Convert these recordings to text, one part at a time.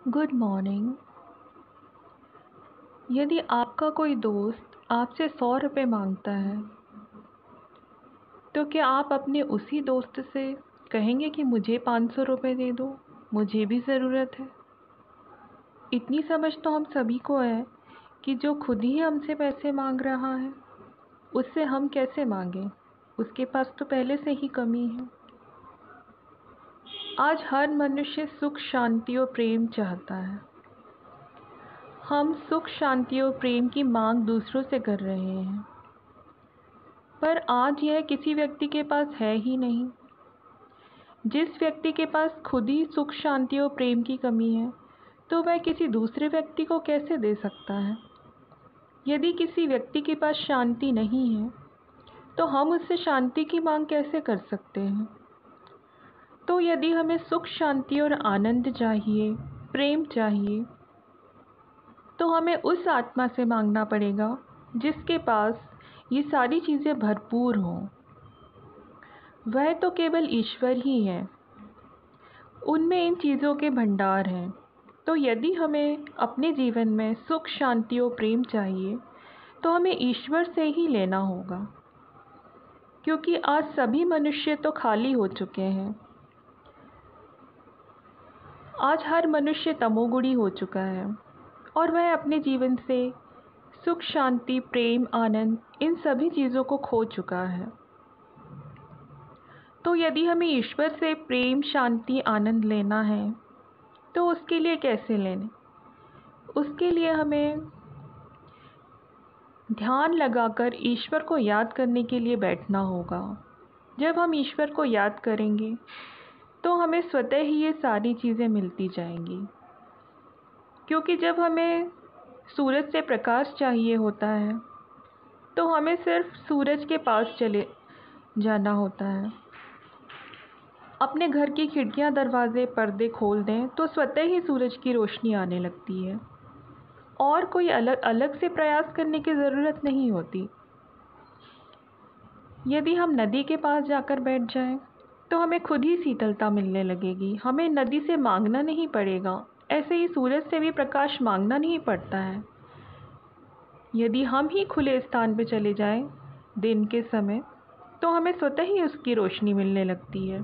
Good morning. यदि आपका कोई दोस्त आपसे 100 रुपये मांगता है तो क्या आप अपने उसी दोस्त से कहेंगे कि मुझे 500 रुपये दे दो, मुझे भी ज़रूरत है। इतनी समझ तो हम सभी को है कि जो खुद ही हमसे पैसे मांग रहा है उससे हम कैसे मांगें, उसके पास तो पहले से ही कमी है। आज हर मनुष्य सुख, शांति और प्रेम चाहता है। हम सुख, शांति और प्रेम की मांग दूसरों से कर रहे हैं, पर आज यह किसी व्यक्ति के पास है ही नहीं। जिस व्यक्ति के पास खुद ही सुख, शांति और प्रेम की कमी है तो वह किसी दूसरे व्यक्ति को कैसे दे सकता है। यदि किसी व्यक्ति के पास शांति नहीं है तो हम उससे शांति की मांग कैसे कर सकते हैं। तो यदि हमें सुख, शांति और आनंद चाहिए, प्रेम चाहिए, तो हमें उस आत्मा से मांगना पड़ेगा जिसके पास ये सारी चीज़ें भरपूर हों। वह तो केवल ईश्वर ही है, उनमें इन चीज़ों के भंडार हैं। तो यदि हमें अपने जीवन में सुख, शांति और प्रेम चाहिए तो हमें ईश्वर से ही लेना होगा, क्योंकि आज सभी मनुष्य तो खाली हो चुके हैं। आज हर मनुष्य तमोगुणी हो चुका है और वह अपने जीवन से सुख, शांति, प्रेम, आनंद, इन सभी चीज़ों को खो चुका है। तो यदि हमें ईश्वर से प्रेम, शांति, आनंद लेना है तो उसके लिए कैसे लें। उसके लिए हमें ध्यान लगाकर ईश्वर को याद करने के लिए बैठना होगा। जब हम ईश्वर को याद करेंगे तो हमें स्वतः ही ये सारी चीज़ें मिलती जाएंगी, क्योंकि जब हमें सूरज से प्रकाश चाहिए होता है तो हमें सिर्फ सूरज के पास चले जाना होता है। अपने घर की खिड़कियां, दरवाजे, पर्दे खोल दें तो स्वतः ही सूरज की रोशनी आने लगती है और कोई अलग अलग से प्रयास करने की ज़रूरत नहीं होती। यदि हम नदी के पास जाकर बैठ जाएं तो हमें खुद ही शीतलता मिलने लगेगी, हमें नदी से मांगना नहीं पड़ेगा। ऐसे ही सूरज से भी प्रकाश मांगना नहीं पड़ता है। यदि हम ही खुले स्थान पर चले जाएं दिन के समय तो हमें स्वतः ही उसकी रोशनी मिलने लगती है।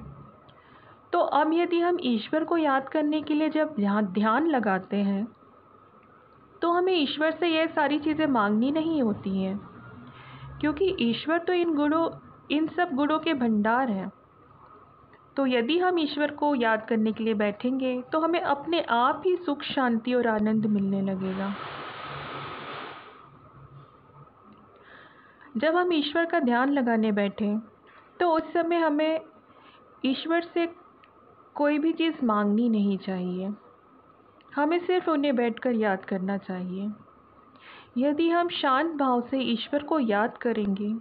तो अब यदि हम ईश्वर को याद करने के लिए जब ध्यान लगाते हैं तो हमें ईश्वर से यह सारी चीज़ें मांगनी नहीं होती हैं, क्योंकि ईश्वर तो इन सब गुणों के भंडार हैं। तो यदि हम ईश्वर को याद करने के लिए बैठेंगे तो हमें अपने आप ही सुख, शांति और आनंद मिलने लगेगा। जब हम ईश्वर का ध्यान लगाने बैठें तो उस समय हमें ईश्वर से कोई भी चीज़ मांगनी नहीं चाहिए, हमें सिर्फ उन्हें बैठकर याद करना चाहिए। यदि हम शांत भाव से ईश्वर को याद करेंगे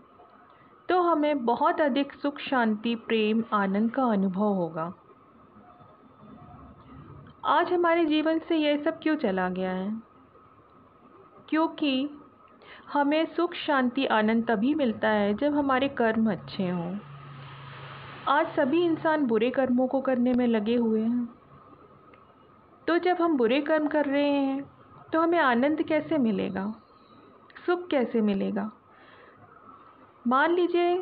तो हमें बहुत अधिक सुख, शांति, प्रेम, आनंद का अनुभव होगा। आज हमारे जीवन से यह सब क्यों चला गया है? क्योंकि हमें सुख, शांति, आनंद तभी मिलता है जब हमारे कर्म अच्छे हों। आज सभी इंसान बुरे कर्मों को करने में लगे हुए हैं। तो जब हम बुरे कर्म कर रहे हैं तो हमें आनंद कैसे मिलेगा, सुख कैसे मिलेगा? मान लीजिए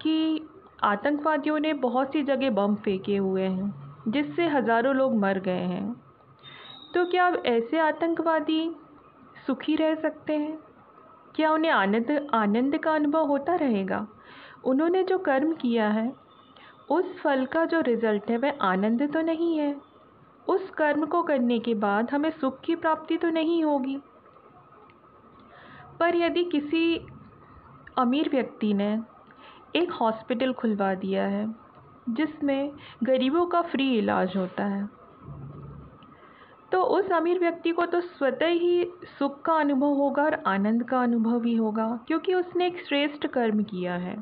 कि आतंकवादियों ने बहुत सी जगह बम फेंके हुए हैं जिससे हज़ारों लोग मर गए हैं। तो क्या अब ऐसे आतंकवादी सुखी रह सकते हैं? क्या उन्हें आनंद का अनुभव होता रहेगा? उन्होंने जो कर्म किया है उस फल का जो रिज़ल्ट है वह आनंद तो नहीं है। उस कर्म को करने के बाद हमें सुख की प्राप्ति तो नहीं होगी। पर यदि किसी अमीर व्यक्ति ने एक हॉस्पिटल खुलवा दिया है जिसमें गरीबों का फ्री इलाज होता है, तो उस अमीर व्यक्ति को तो स्वतः ही सुख का अनुभव होगा और आनंद का अनुभव भी होगा, क्योंकि उसने एक श्रेष्ठ कर्म किया है।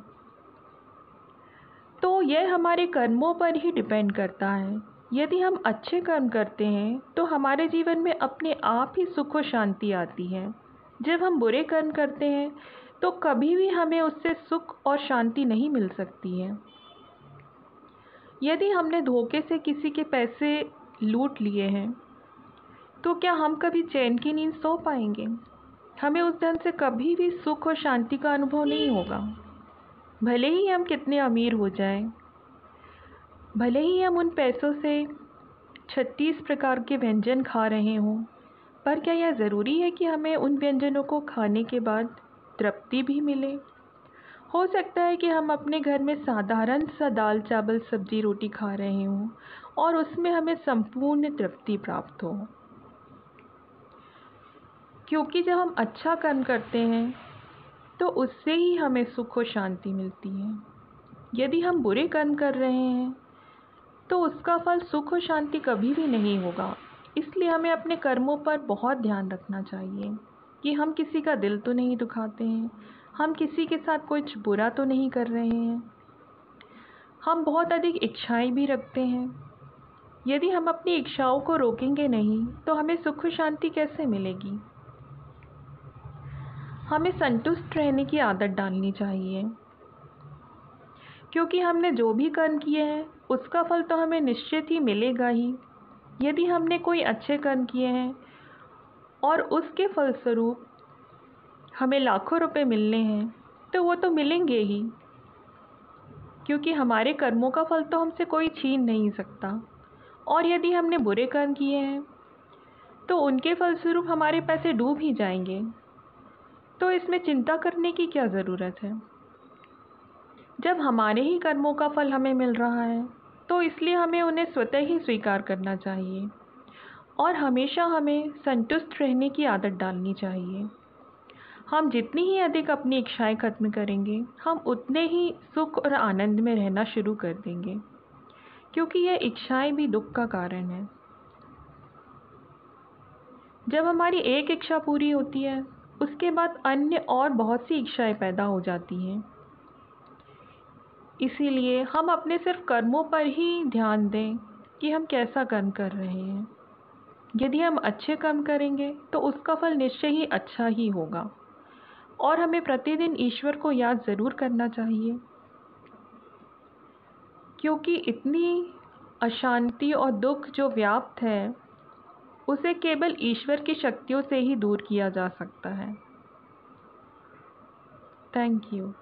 तो यह हमारे कर्मों पर ही डिपेंड करता है। यदि हम अच्छे कर्म करते हैं तो हमारे जीवन में अपने आप ही सुख और शांति आती है। जब हम बुरे कर्म करते हैं तो कभी भी हमें उससे सुख और शांति नहीं मिल सकती है। यदि हमने धोखे से किसी के पैसे लूट लिए हैं तो क्या हम कभी चैन की नींद सो पाएंगे? हमें उस धन से कभी भी सुख और शांति का अनुभव नहीं होगा। भले ही हम कितने अमीर हो जाएं, भले ही हम उन पैसों से 36 प्रकार के व्यंजन खा रहे हों, पर क्या यह ज़रूरी है कि हमें उन व्यंजनों को खाने के बाद तृप्ति भी मिले? हो सकता है कि हम अपने घर में साधारण सा दाल चावल सब्जी रोटी खा रहे हों और उसमें हमें संपूर्ण तृप्ति प्राप्त हो, क्योंकि जब हम अच्छा कर्म करते हैं तो उससे ही हमें सुख और शांति मिलती है। यदि हम बुरे कर्म कर रहे हैं तो उसका फल सुख और शांति कभी भी नहीं होगा। इसलिए हमें अपने कर्मों पर बहुत ध्यान रखना चाहिए कि हम किसी का दिल तो नहीं दुखाते हैं, हम किसी के साथ कुछ बुरा तो नहीं कर रहे हैं। हम बहुत अधिक इच्छाएं भी रखते हैं। यदि हम अपनी इच्छाओं को रोकेंगे नहीं तो हमें सुख और शांति कैसे मिलेगी? हमें संतुष्ट रहने की आदत डालनी चाहिए, क्योंकि हमने जो भी कर्म किए हैं उसका फल तो हमें निश्चित ही मिलेगा ही। यदि हमने कोई अच्छे कर्म किए हैं और उसके फलस्वरूप हमें लाखों रुपए मिलने हैं तो वो तो मिलेंगे ही, क्योंकि हमारे कर्मों का फल तो हमसे कोई छीन नहीं सकता। और यदि हमने बुरे कर्म किए हैं तो उनके फलस्वरूप हमारे पैसे डूब ही जाएंगे। तो इसमें चिंता करने की क्या ज़रूरत है? जब हमारे ही कर्मों का फल हमें मिल रहा है तो इसलिए हमें उन्हें स्वतः ही स्वीकार करना चाहिए और हमेशा हमें संतुष्ट रहने की आदत डालनी चाहिए। हम जितनी ही अधिक अपनी इच्छाएं खत्म करेंगे, हम उतने ही सुख और आनंद में रहना शुरू कर देंगे, क्योंकि यह इच्छाएं भी दुख का कारण है। जब हमारी एक इच्छा पूरी होती है उसके बाद अन्य और बहुत सी इच्छाएं पैदा हो जाती हैं। इसीलिए हम अपने सिर्फ कर्मों पर ही ध्यान दें कि हम कैसा कर्म कर रहे हैं। यदि हम अच्छे कर्म करेंगे तो उसका फल निश्चय ही अच्छा ही होगा। और हमें प्रतिदिन ईश्वर को याद ज़रूर करना चाहिए, क्योंकि इतनी अशांति और दुख जो व्याप्त है उसे केवल ईश्वर की शक्तियों से ही दूर किया जा सकता है। Thank you.